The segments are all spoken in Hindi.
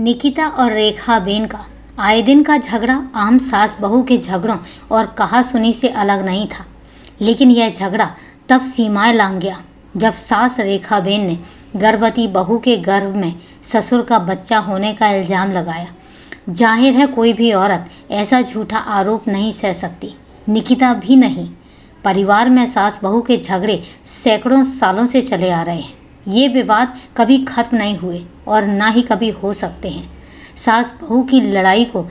निकिता और रेखा बेन का आए दिन का झगड़ा आम सास बहू के झगड़ों और कहासुनी से अलग नहीं था। लेकिन यह झगड़ा तब सीमाएं लांघ गया जब सास रेखा बेन ने गर्भवती बहू के गर्भ में ससुर का बच्चा होने का इल्ज़ाम लगाया। जाहिर है कोई भी औरत ऐसा झूठा आरोप नहीं सह सकती, निकिता भी नहीं। परिवार में सास बहू के झगड़े सैकड़ों सालों से चले आ रहे हैं। ये विवाद कभी खत्म नहीं हुए और ना ही कभी हो सकते हैं। सास बहू की लड़ाई को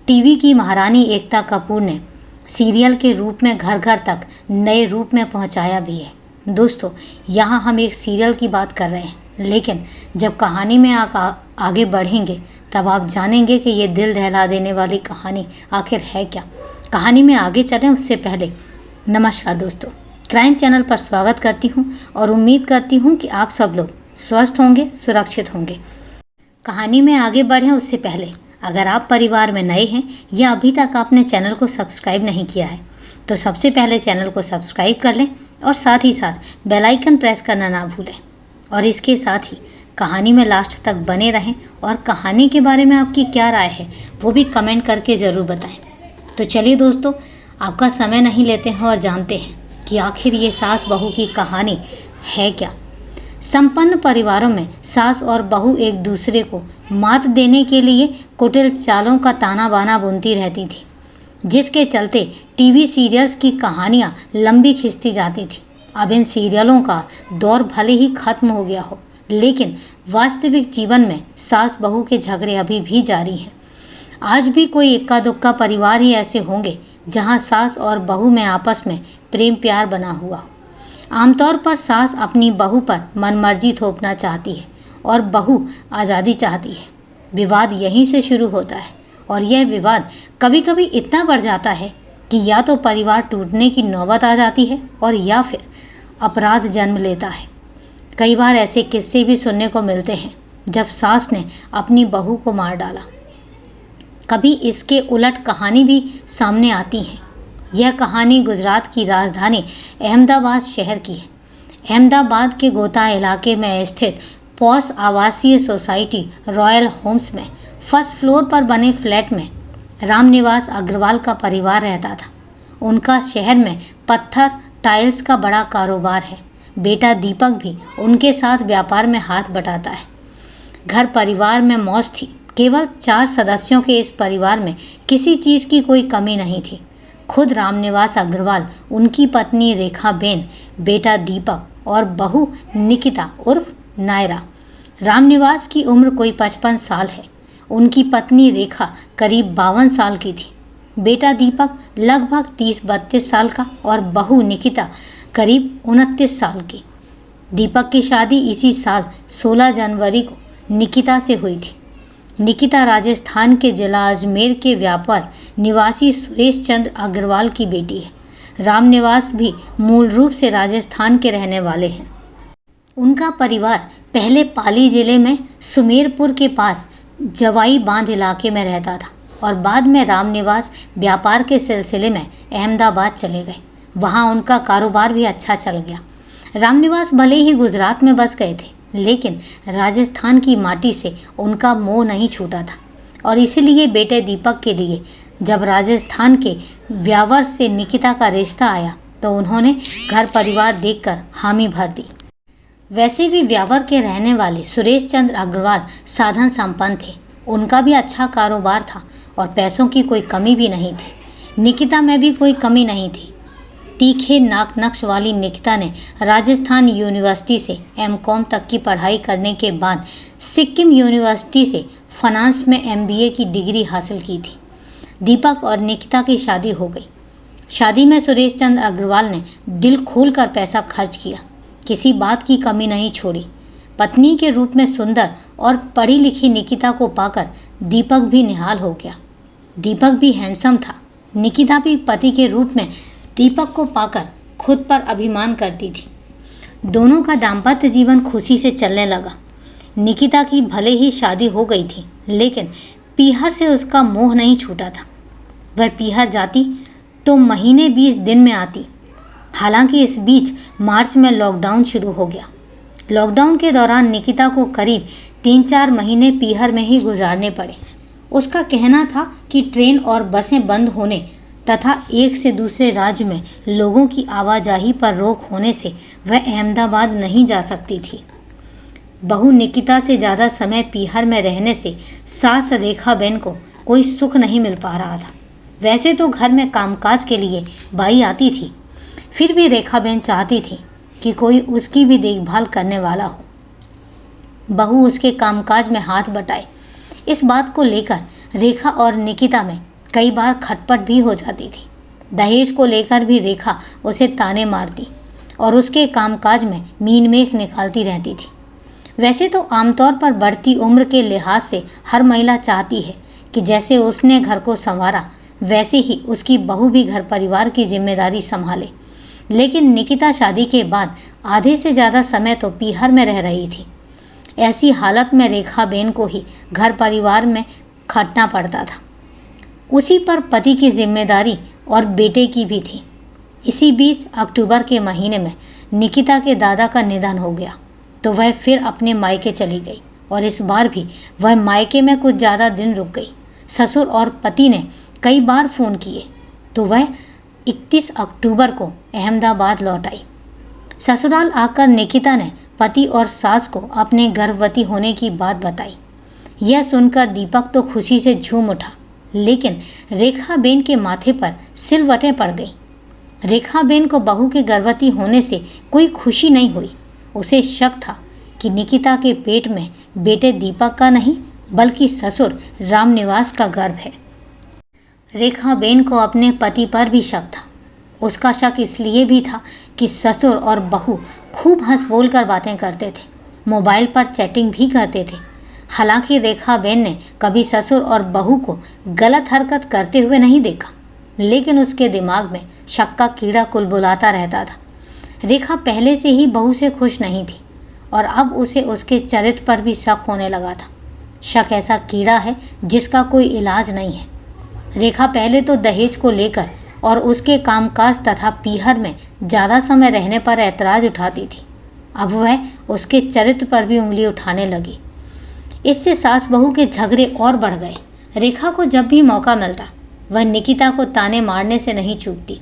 टीवी की महारानी एकता कपूर ने सीरियल के रूप में घर घर तक नए रूप में पहुंचाया भी है। दोस्तों, यहाँ हम एक सीरियल की बात कर रहे हैं, लेकिन जब कहानी में आगे बढ़ेंगे तब आप जानेंगे कि ये दिल दहला देने वाली कहानी आखिर है क्या। कहानी में आगे चलें उससे पहले नमस्कार दोस्तों, क्राइम चैनल पर स्वागत करती हूँ और उम्मीद करती हूँ कि आप सब लोग स्वस्थ होंगे, सुरक्षित होंगे। कहानी में आगे बढ़ें उससे पहले अगर आप परिवार में नए हैं या अभी तक आपने चैनल को सब्सक्राइब नहीं किया है तो सबसे पहले चैनल को सब्सक्राइब कर लें और साथ ही साथ बेल आइकन प्रेस करना ना भूलें। और इसके साथ ही कहानी में लास्ट तक बने रहें और कहानी के बारे में आपकी क्या राय है वो भी कमेंट करके ज़रूर बताएं। तो चलिए दोस्तों, आपका समय नहीं लेते हैं और जानते हैं कि आखिर ये सास बहू की कहानी है क्या। संपन्न परिवारों में सास और बहू एक दूसरे को मात देने के लिए कुटिल चालों का ताना बाना बुनती रहती थी, जिसके चलते टीवी सीरियल्स की कहानियाँ लंबी खिंचती जाती थी। अब इन सीरियलों का दौर भले ही खत्म हो गया हो, लेकिन वास्तविक जीवन में सास बहू के झगड़े अभी भी जारी हैं। आज भी कोई इक्का दुक्का परिवार ही ऐसे होंगे जहां सास और बहू में आपस में प्रेम प्यार बना हुआ हो। आमतौर पर सास अपनी बहू पर मनमर्जी थोपना चाहती है और बहू आज़ादी चाहती है। विवाद यहीं से शुरू होता है और यह विवाद कभी कभी इतना बढ़ जाता है कि या तो परिवार टूटने की नौबत आ जाती है और या फिर अपराध जन्म लेता है। कई बार ऐसे किस्से भी सुनने को मिलते हैं जब सास ने अपनी बहू को मार डाला। कभी इसके उलट कहानी भी सामने आती है। यह कहानी गुजरात की राजधानी अहमदाबाद शहर की है। अहमदाबाद के गोता इलाके में स्थित पॉश आवासीय सोसाइटी रॉयल होम्स में फर्स्ट फ्लोर पर बने फ्लैट में रामनिवास अग्रवाल का परिवार रहता था। उनका शहर में पत्थर टाइल्स का बड़ा कारोबार है। बेटा दीपक भी उनके साथ व्यापार में हाथ बटाता है। घर परिवार में मौज थी। केवल 4 सदस्यों के इस परिवार में किसी चीज़ की कोई कमी नहीं थी। खुद रामनिवास अग्रवाल, उनकी पत्नी रेखा बेन, बेटा दीपक और बहू निकिता उर्फ नायरा। रामनिवास की उम्र कोई 55 साल है। उनकी पत्नी रेखा करीब 52 साल की थी। बेटा दीपक लगभग 30-32 साल का और बहू निकिता करीब 29 साल की। दीपक की शादी इसी साल 16 जनवरी को निकिता से हुई थी। निकिता राजस्थान के जिला अजमेर के व्यापार निवासी सुरेश चंद्र अग्रवाल की बेटी है। रामनिवास भी मूल रूप से राजस्थान के रहने वाले हैं। उनका परिवार पहले पाली जिले में सुमेरपुर के पास जवाई बांध इलाके में रहता था और बाद में रामनिवास व्यापार के सिलसिले में अहमदाबाद चले गए। वहाँ उनका कारोबार भी अच्छा चल गया। रामनिवास भले ही गुजरात में बस गए थे, लेकिन राजस्थान की माटी से उनका मोह नहीं छूटा था और इसीलिए बेटे दीपक के लिए जब राजस्थान के व्यावर से निकिता का रिश्ता आया तो उन्होंने घर परिवार देखकर हामी भर दी। वैसे भी व्यावर के रहने वाले सुरेश चंद्र अग्रवाल साधन संपन्न थे। उनका भी अच्छा कारोबार था और पैसों की कोई कमी भी नहीं थी। निकिता में भी कोई कमी नहीं थी। तीखे नाक नक्श वाली निकिता ने राजस्थान यूनिवर्सिटी से एमकॉम तक की पढ़ाई करने के बाद सिक्किम यूनिवर्सिटी से फाइनेंस में एमबीए की डिग्री हासिल की थी। दीपक और निकिता की शादी हो गई। शादी में सुरेश चंद्र अग्रवाल ने दिल खोलकर पैसा खर्च किया, किसी बात की कमी नहीं छोड़ी। पत्नी के रूप में सुंदर और पढ़ी लिखी निकिता को पाकर दीपक भी निहाल हो गया। दीपक भी हैंडसम था। निकिता भी पति के रूप में दीपक को पाकर खुद पर अभिमान करती थी। दोनों का दाम्पत्य जीवन खुशी से चलने लगा। निकिता की भले ही शादी हो गई थी, लेकिन पीहर से उसका मोह नहीं छूटा था। वह पीहर जाती तो महीने 20 दिन में आती। हालांकि इस बीच मार्च में लॉकडाउन शुरू हो गया। लॉकडाउन के दौरान निकिता को करीब 3-4 महीने पीहर में ही गुजारने पड़े। उसका कहना था कि ट्रेन और बसें बंद होने तथा एक से दूसरे राज्य में लोगों की आवाजाही पर रोक होने से वह अहमदाबाद नहीं जा सकती थी। बहू निकिता से ज़्यादा समय पीहर में रहने से सास रेखाबेन को कोई सुख नहीं मिल पा रहा था। वैसे तो घर में कामकाज के लिए बाई आती थी, फिर भी रेखाबेन चाहती थी कि कोई उसकी भी देखभाल करने वाला हो, बहू उसके कामकाज में हाथ बटाए। इस बात को लेकर रेखा और निकिता में कई बार खटपट भी हो जाती थी। दहेज को लेकर भी रेखा उसे ताने मारती और उसके कामकाज में मीन मेख निकालती रहती थी। वैसे तो आमतौर पर बढ़ती उम्र के लिहाज से हर महिला चाहती है कि जैसे उसने घर को संवारा वैसे ही उसकी बहू भी घर परिवार की जिम्मेदारी संभाले, लेकिन निकिता शादी के बाद आधे से ज़्यादा समय तो पीहर में रह रही थी। ऐसी हालत में रेखाबेन को ही घर परिवार में खटना पड़ता था। उसी पर पति की जिम्मेदारी और बेटे की भी थी। इसी बीच अक्टूबर के महीने में निकिता के दादा का निधन हो गया तो वह फिर अपने मायके चली गई और इस बार भी वह मायके में कुछ ज़्यादा दिन रुक गई। ससुर और पति ने कई बार फ़ोन किए तो वह 31 अक्टूबर को अहमदाबाद लौट आई। ससुराल आकर निकिता ने पति और सास को अपने गर्भवती होने की बात बताई। यह सुनकर दीपक तो खुशी से झूम उठा, लेकिन रेखाबेन के माथे पर सिलवटें पड़ गई। रेखाबेन को बहू के गर्भवती होने से कोई खुशी नहीं हुई। उसे शक था कि निकिता के पेट में बेटे दीपक का नहीं बल्कि ससुर रामनिवास का गर्भ है। रेखाबेन को अपने पति पर भी शक था। उसका शक इसलिए भी था कि ससुर और बहू खूब हंस बोल कर बातें करते थे, मोबाइल पर चैटिंग भी करते थे। हालांकि रेखाबेन ने कभी ससुर और बहू को गलत हरकत करते हुए नहीं देखा, लेकिन उसके दिमाग में शक का कीड़ा कुलबुलाता रहता था। रेखा पहले से ही बहू से खुश नहीं थी और अब उसे उसके चरित्र पर भी शक होने लगा था। शक ऐसा कीड़ा है जिसका कोई इलाज नहीं है। रेखा पहले तो दहेज को लेकर और उसके कामकाज तथा पीहर में ज़्यादा समय रहने पर ऐतराज़ उठाती थी। अब वह उसके चरित्र पर भी उंगली उठाने लगी। इससे सास बहू के झगड़े और बढ़ गए। रेखा को जब भी मौका मिलता वह निकिता को ताने मारने से नहीं चूकती।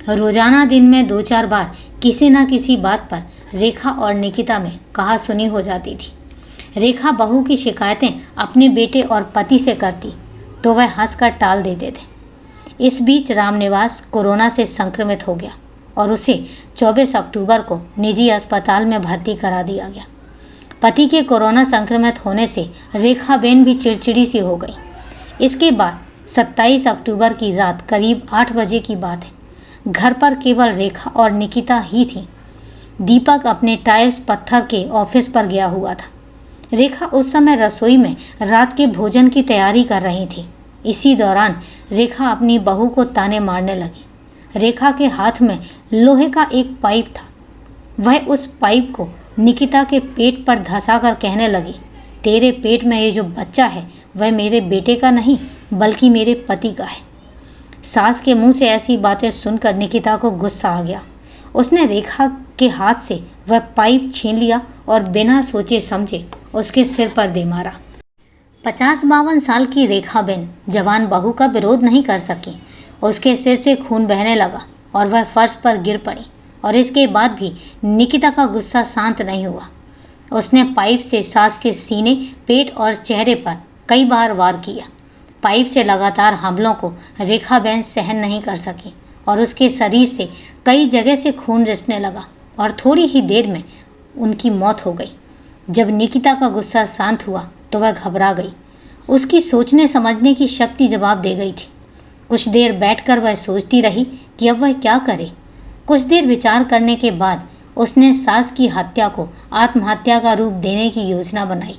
रोजाना दिन में 2-4 बार किसी न किसी बात पर रेखा और निकिता में कहा सुनी हो जाती थी। रेखा बहू की शिकायतें अपने बेटे और पति से करती तो वह हंसकर टाल देते थे। इस बीच रामनिवास कोरोना से संक्रमित हो गया और उसे 24 अक्टूबर को निजी अस्पताल में भर्ती करा दिया गया। पति के कोरोना संक्रमित होने से रेखाबेन भी चिड़चिड़ी सी हो गई। इसके बाद 27 अक्टूबर की रात करीब 8 बजे की बात है। घर पर केवल रेखा और निकिता ही थी। दीपक अपने टाइल्स पत्थर के ऑफिस पर गया हुआ था। रेखा उस समय रसोई में रात के भोजन की तैयारी कर रही थी। इसी दौरान रेखा अपनी बहू को ताने मारने लगी। रेखा के हाथ में लोहे का एक पाइप था। वह उस पाइप को निकिता के पेट पर धंसा कर कहने लगी, तेरे पेट में ये जो बच्चा है वह मेरे बेटे का नहीं बल्कि मेरे पति का है। सास के मुंह से ऐसी बातें सुनकर निकिता को गुस्सा आ गया। उसने रेखा के हाथ से वह पाइप छीन लिया और बिना सोचे समझे उसके सिर पर दे मारा। 50-52 साल की रेखाबेन जवान बहू का विरोध नहीं कर सकी। उसके सिर से खून बहने लगा और वह फर्श पर गिर पड़ी और इसके बाद भी निकिता का गुस्सा शांत नहीं हुआ। उसने पाइप से सास के सीने, पेट और चेहरे पर कई बार वार किया। पाइप से लगातार हमलों को रेखाबेन सहन नहीं कर सकी और उसके शरीर से कई जगह से खून रिसने लगा और थोड़ी ही देर में उनकी मौत हो गई। जब निकिता का गुस्सा शांत हुआ तो वह घबरा गई। उसकी सोचने समझने की शक्ति जवाब दे गई थी। कुछ देर बैठकर वह सोचती रही कि अब वह क्या करे। कुछ देर विचार करने के बाद उसने सास की हत्या को आत्महत्या का रूप देने की योजना बनाई।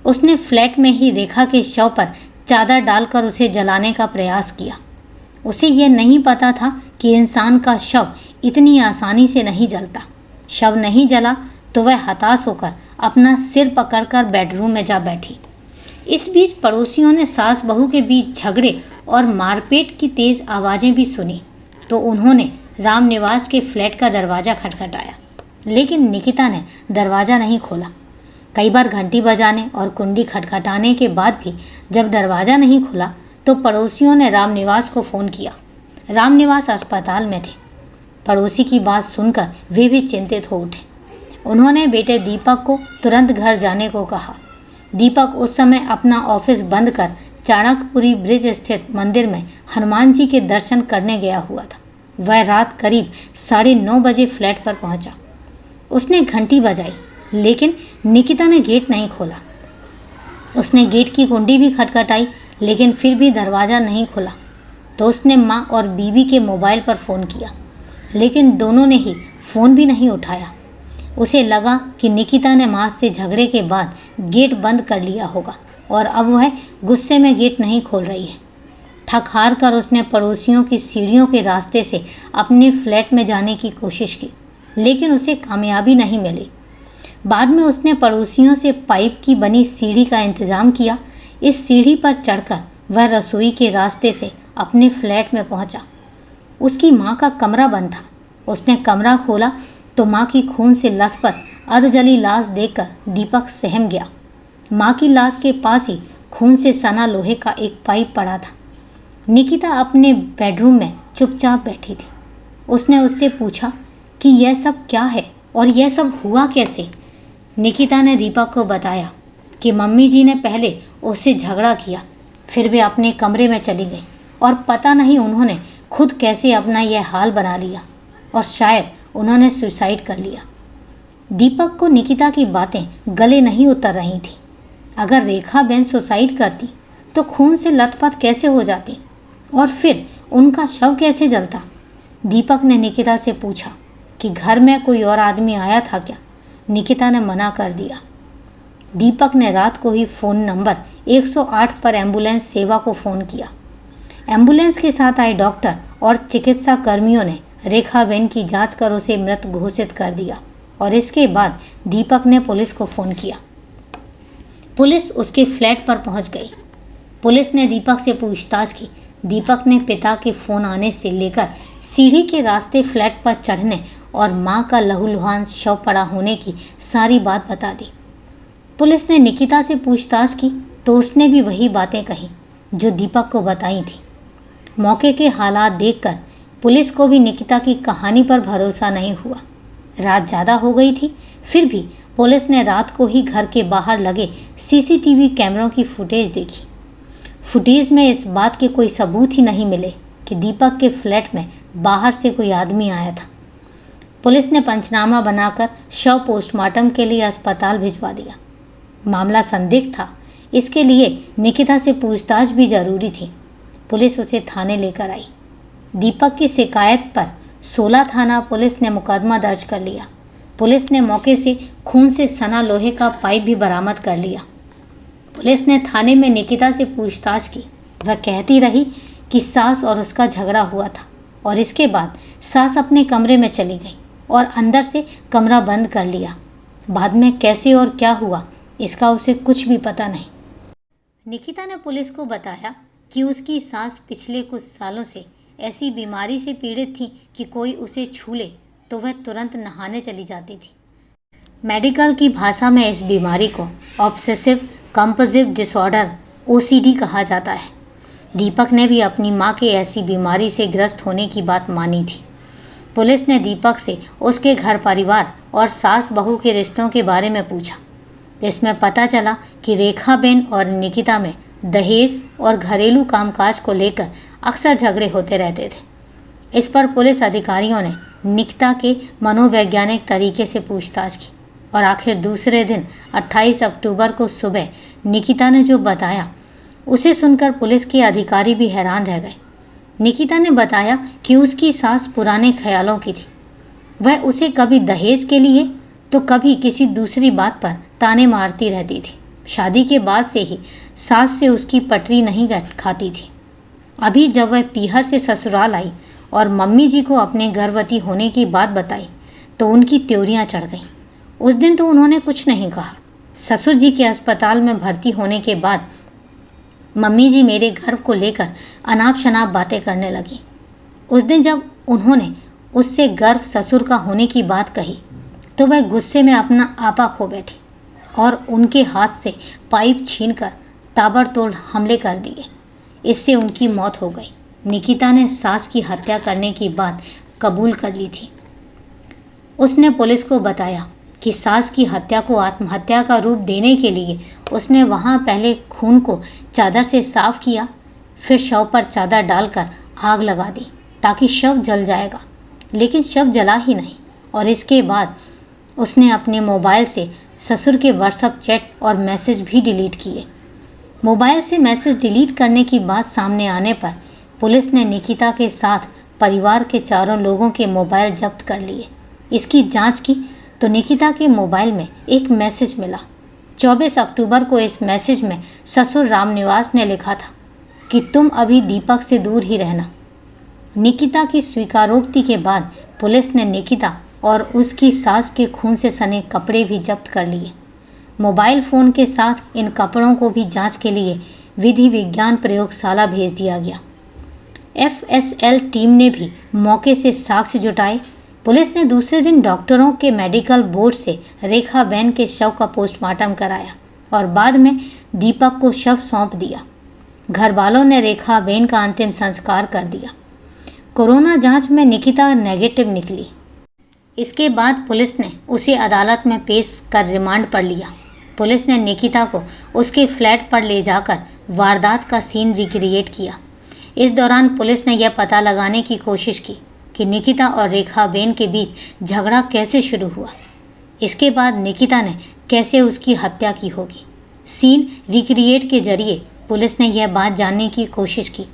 उसने फ्लैट में ही रेखा के शव पर चादर डालकर उसे जलाने का प्रयास किया। उसे यह नहीं पता था कि इंसान का शव इतनी आसानी से नहीं जलता। शव नहीं जला तो वह हताश होकर अपना सिर पकड़कर बेडरूम में जा बैठी। इस बीच पड़ोसियों ने सास बहू के बीच झगड़े और मारपीट की तेज़ आवाज़ें भी सुनी तो उन्होंने रामनिवास के फ्लैट का दरवाज़ा खटखटाया, लेकिन निकिता ने दरवाज़ा नहीं खोला। कई बार घंटी बजाने और कुंडी खटखटाने के बाद भी जब दरवाज़ा नहीं खुला तो पड़ोसियों ने रामनिवास को फ़ोन किया। रामनिवास अस्पताल में थे। पड़ोसी की बात सुनकर वे भी चिंतित हो उठे। उन्होंने बेटे दीपक को तुरंत घर जाने को कहा। दीपक उस समय अपना ऑफिस बंद कर चाणक्यपुरी ब्रिज स्थित मंदिर में हनुमान जी के दर्शन करने गया हुआ था। वह रात करीब 9:30 बजे फ्लैट पर पहुंचा। उसने घंटी बजाई, लेकिन निकिता ने गेट नहीं खोला। उसने गेट की कुंडी भी खटखटाई, लेकिन फिर भी दरवाज़ा नहीं खुला। तो उसने माँ और बीवी के मोबाइल पर फ़ोन किया, लेकिन दोनों ने ही फ़ोन भी नहीं उठाया। उसे लगा कि निकिता ने माँ से झगड़े के बाद गेट बंद कर लिया होगा और अब वह गुस्से में गेट नहीं खोल रही है। थक हार कर उसने पड़ोसियों की सीढ़ियों के रास्ते से अपने फ्लैट में जाने की कोशिश की, लेकिन उसे कामयाबी नहीं मिली। बाद में उसने पड़ोसियों से पाइप की बनी सीढ़ी का इंतज़ाम किया। इस सीढ़ी पर चढ़कर वह रसोई के रास्ते से अपने फ्लैट में पहुंचा। उसकी माँ का कमरा बंद था। उसने कमरा खोला तो माँ की खून से लथपथ अधजली लाश देखकर दीपक सहम गया। माँ की लाश के पास ही खून से सना लोहे का एक पाइप पड़ा था। निकिता अपने बेडरूम में चुपचाप बैठी थी। उसने उससे पूछा कि यह सब क्या है और यह सब हुआ कैसे। निकिता ने दीपक को बताया कि मम्मी जी ने पहले उससे झगड़ा किया, फिर वे अपने कमरे में चली गई और पता नहीं उन्होंने खुद कैसे अपना यह हाल बना लिया और शायद उन्होंने सुसाइड कर लिया। दीपक को निकिता की बातें गले नहीं उतर रही थी। अगर रेखा बहन सुसाइड करती तो खून से लथपथ कैसे हो जाती और फिर उनका शव कैसे जलता। दीपक ने निकिता से पूछा कि घर में कोई और आदमी आया था क्या। निकिता ने मना कर दिया। दीपक ने रात को ही फ़ोन नंबर 108 पर एम्बुलेंस सेवा को फ़ोन किया। एम्बुलेंस के साथ आए डॉक्टर और चिकित्सा कर्मियों ने रेखा बहन की जांच कर उसे मृत घोषित कर दिया और इसके बाद दीपक ने पुलिस को फ़ोन किया। पुलिस उसके फ्लैट पर पहुंच गई। पुलिस ने दीपक से पूछताछ की। दीपक ने पिता के फ़ोन आने से लेकर सीढ़ी के रास्ते फ्लैट पर चढ़ने और माँ का लहूलुहान शव पड़ा होने की सारी बात बता दी। पुलिस ने निकिता से पूछताछ की तो उसने भी वही बातें कही जो दीपक को बताई थी। मौके के हालात देखकर पुलिस को भी निकिता की कहानी पर भरोसा नहीं हुआ। रात ज़्यादा हो गई थी, फिर भी पुलिस ने रात को ही घर के बाहर लगे सीसीटीवी कैमरों की फुटेज देखी। फुटेज में इस बात के कोई सबूत ही नहीं मिले कि दीपक के फ्लैट में बाहर से कोई आदमी आया था। पुलिस ने पंचनामा बनाकर शव पोस्टमार्टम के लिए अस्पताल भिजवा दिया। मामला संदिग्ध था, इसके लिए निकिता से पूछताछ भी जरूरी थी। पुलिस उसे थाने लेकर आई। दीपक की शिकायत पर 16 थाना पुलिस ने मुकदमा दर्ज कर लिया। पुलिस ने मौके से खून से सना लोहे का पाइप भी बरामद कर लिया। पुलिस ने थाने में निकिता से पूछताछ की। वह कहती रही कि सास और उसका झगड़ा हुआ था और इसके बाद सास अपने कमरे में चली गई और अंदर से कमरा बंद कर लिया। बाद में कैसे और क्या हुआ इसका उसे कुछ भी पता नहीं। निकिता ने पुलिस को बताया कि उसकी सास पिछले कुछ सालों से ऐसी बीमारी से पीड़ित थी कि कोई उसे छू ले तो वह तुरंत नहाने चली जाती थी। मेडिकल की भाषा में इस बीमारी को ऑब्सेसिव कंपल्सिव डिसऑर्डर OCD कहा जाता है। दीपक ने भी अपनी मां के ऐसी बीमारी से ग्रस्त होने की बात मानी थी। पुलिस ने दीपक से उसके घर परिवार और सास बहू के रिश्तों के बारे में पूछा। इसमें पता चला कि रेखा बहन और निकिता में दहेज और घरेलू कामकाज को लेकर अक्सर झगड़े होते रहते थे। इस पर पुलिस अधिकारियों ने निकिता के मनोवैज्ञानिक तरीके से पूछताछ की और आखिर दूसरे दिन 28 अक्टूबर को सुबह निकिता ने जो बताया उसे सुनकर पुलिस के अधिकारी भी हैरान रह गए। निकिता ने बताया कि उसकी सास पुराने ख्यालों की थी। वह उसे कभी दहेज के लिए तो कभी किसी दूसरी बात पर ताने मारती रहती थी। शादी के बाद से ही सास से उसकी पटरी नहीं खाती थी। अभी जब वह पीहर से ससुराल आई और मम्मी जी को अपने गर्भवती होने की बात बताई तो उनकी त्योरियां चढ़ गईं। उस दिन तो उन्होंने कुछ नहीं कहा। ससुर जी के अस्पताल में भर्ती होने के बाद मम्मी जी मेरे गर्भ को लेकर अनाप शनाप बातें करने लगी। उस दिन जब उन्होंने उससे गर्भ ससुर का होने की बात कही तो वह गुस्से में अपना आपा खो बैठी और उनके हाथ से पाइप छीनकर ताबड़तोड़ हमले कर दिए। इससे उनकी मौत हो गई। निकिता ने सास की हत्या करने की बात कबूल कर ली थी। उसने पुलिस को बताया कि सास की हत्या को आत्महत्या का रूप देने के लिए उसने वहां पहले खून को चादर से साफ किया, फिर शव पर चादर डालकर आग लगा दी ताकि शव जल जाएगा, लेकिन शव जला ही नहीं। और इसके बाद उसने अपने मोबाइल से ससुर के व्हाट्सएप चैट और मैसेज भी डिलीट किए। मोबाइल से मैसेज डिलीट करने की बात सामने आने पर पुलिस ने निकिता के साथ परिवार के चारों लोगों के मोबाइल जब्त कर लिए। इसकी जांच की तो निकिता के मोबाइल में एक मैसेज मिला। 24 अक्टूबर को इस मैसेज में ससुर रामनिवास ने लिखा था कि तुम अभी दीपक से दूर ही रहना। निकिता की स्वीकारोक्ति के बाद पुलिस ने निकिता और उसकी सास के खून से सने कपड़े भी जब्त कर लिए। मोबाइल फ़ोन के साथ इन कपड़ों को भी जांच के लिए विधि विज्ञान प्रयोगशाला भेज दिया गया। FSL टीम ने भी मौके से साक्ष्य जुटाए। पुलिस ने दूसरे दिन डॉक्टरों के मेडिकल बोर्ड से रेखा बेन के शव का पोस्टमार्टम कराया और बाद में दीपक को शव सौंप दिया। घर वालों ने रेखा बेन का अंतिम संस्कार कर दिया। कोरोना जांच में निकिता नेगेटिव निकली। इसके बाद पुलिस ने उसे अदालत में पेश कर रिमांड पर लिया। पुलिस ने निकिता को उसके फ्लैट पर ले जाकर वारदात का सीन रिक्रिएट किया। इस दौरान पुलिस ने यह पता लगाने की कोशिश की कि निकिता और रेखा बेन के बीच झगड़ा कैसे शुरू हुआ। इसके बाद निकिता ने कैसे उसकी हत्या की होगी। सीन रिक्रिएट के जरिए पुलिस ने यह बात जानने की कोशिश की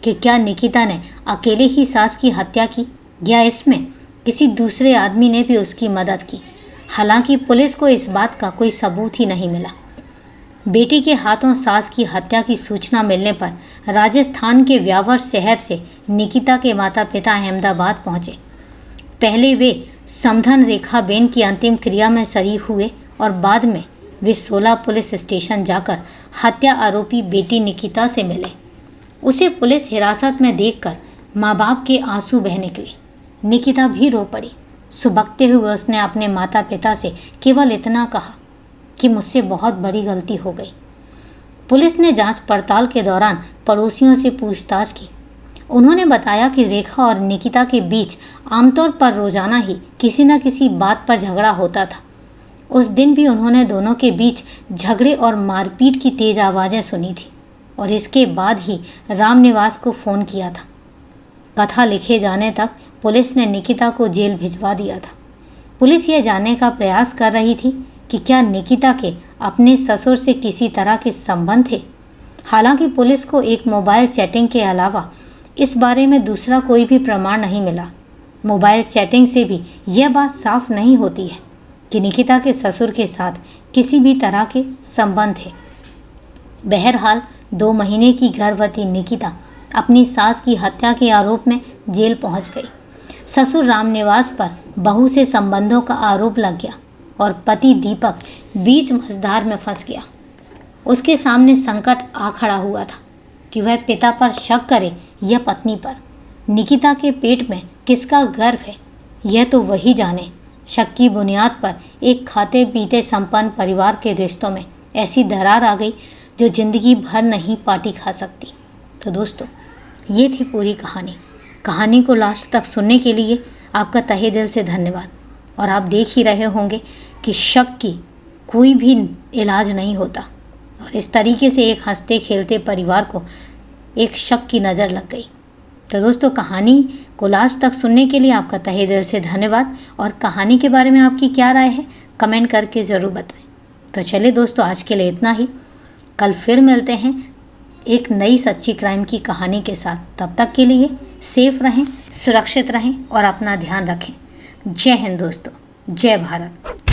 कि क्या निकिता ने अकेले ही सास की हत्या की या इसमें किसी दूसरे आदमी ने भी उसकी मदद की। हालांकि पुलिस को इस बात का कोई सबूत ही नहीं मिला। बेटी के हाथों सास की हत्या की सूचना मिलने पर राजस्थान के व्यावर शहर से निकिता के माता पिता अहमदाबाद पहुंचे। पहले वे समधन रेखा बेन की अंतिम क्रिया में शरीक हुए और बाद में वे 16 पुलिस स्टेशन जाकर हत्या आरोपी बेटी निकिता से मिले। उसे पुलिस हिरासत में देखकर माँ बाप के आंसू बह निकले। निकिता भी रो पड़ी। सुबकते हुए उसने अपने माता पिता से केवल इतना कहा कि मुझसे बहुत बड़ी गलती हो गई। पुलिस ने जांच पड़ताल के दौरान पड़ोसियों से पूछताछ की। उन्होंने बताया कि रेखा और निकिता के बीच आमतौर पर रोजाना ही किसी न किसी बात पर झगड़ा होता था। उस दिन भी उन्होंने दोनों के बीच झगड़े और मारपीट की तेज आवाज़ें सुनी थी और इसके बाद ही रामनिवास को फ़ोन किया था। कथा लिखे जाने तक पुलिस ने निकिता को जेल भिजवा दिया था। पुलिस यह जानने का प्रयास कर रही थी कि क्या निकिता के अपने ससुर से किसी तरह के संबंध थे। हालांकि पुलिस को एक मोबाइल चैटिंग के अलावा इस बारे में दूसरा कोई भी प्रमाण नहीं मिला। मोबाइल चैटिंग से भी यह बात साफ नहीं होती है कि निकिता के ससुर के साथ किसी भी तरह के संबंध थे। बहरहाल 2 महीने की गर्भवती निकिता अपनी सास की हत्या के आरोप में जेल पहुंच गई। ससुर रामनिवास पर बहू से संबंधों का आरोप लग गया और पति दीपक बीच मझधार में फंस गया। उसके सामने संकट आ खड़ा हुआ था कि वह पिता पर शक करे या पत्नी पर। निकिता के पेट में किसका गर्भ है यह तो वही जाने। शक की बुनियाद पर एक खाते पीते संपन्न परिवार के रिश्तों में ऐसी दरार आ गई जो जिंदगी भर नहीं पाटी खा सकती। तो दोस्तों, ये थी पूरी कहानी। कहानी को लास्ट तक सुनने के लिए आपका तहे दिल से धन्यवाद। और आप देख ही रहे होंगे कि शक की कोई भी इलाज नहीं होता और इस तरीके से एक हंसते खेलते परिवार को एक शक की नज़र लग गई। तो दोस्तों, कहानी को लास्ट तक सुनने के लिए आपका तहे दिल से धन्यवाद। और कहानी के बारे में आपकी क्या राय है कमेंट करके ज़रूर बताएं। तो चलिए दोस्तों, आज के लिए इतना ही। कल फिर मिलते हैं एक नई सच्ची क्राइम की कहानी के साथ। तब तक के लिए सेफ रहें, सुरक्षित रहें और अपना ध्यान रखें। जय हिंद दोस्तों, जय भारत।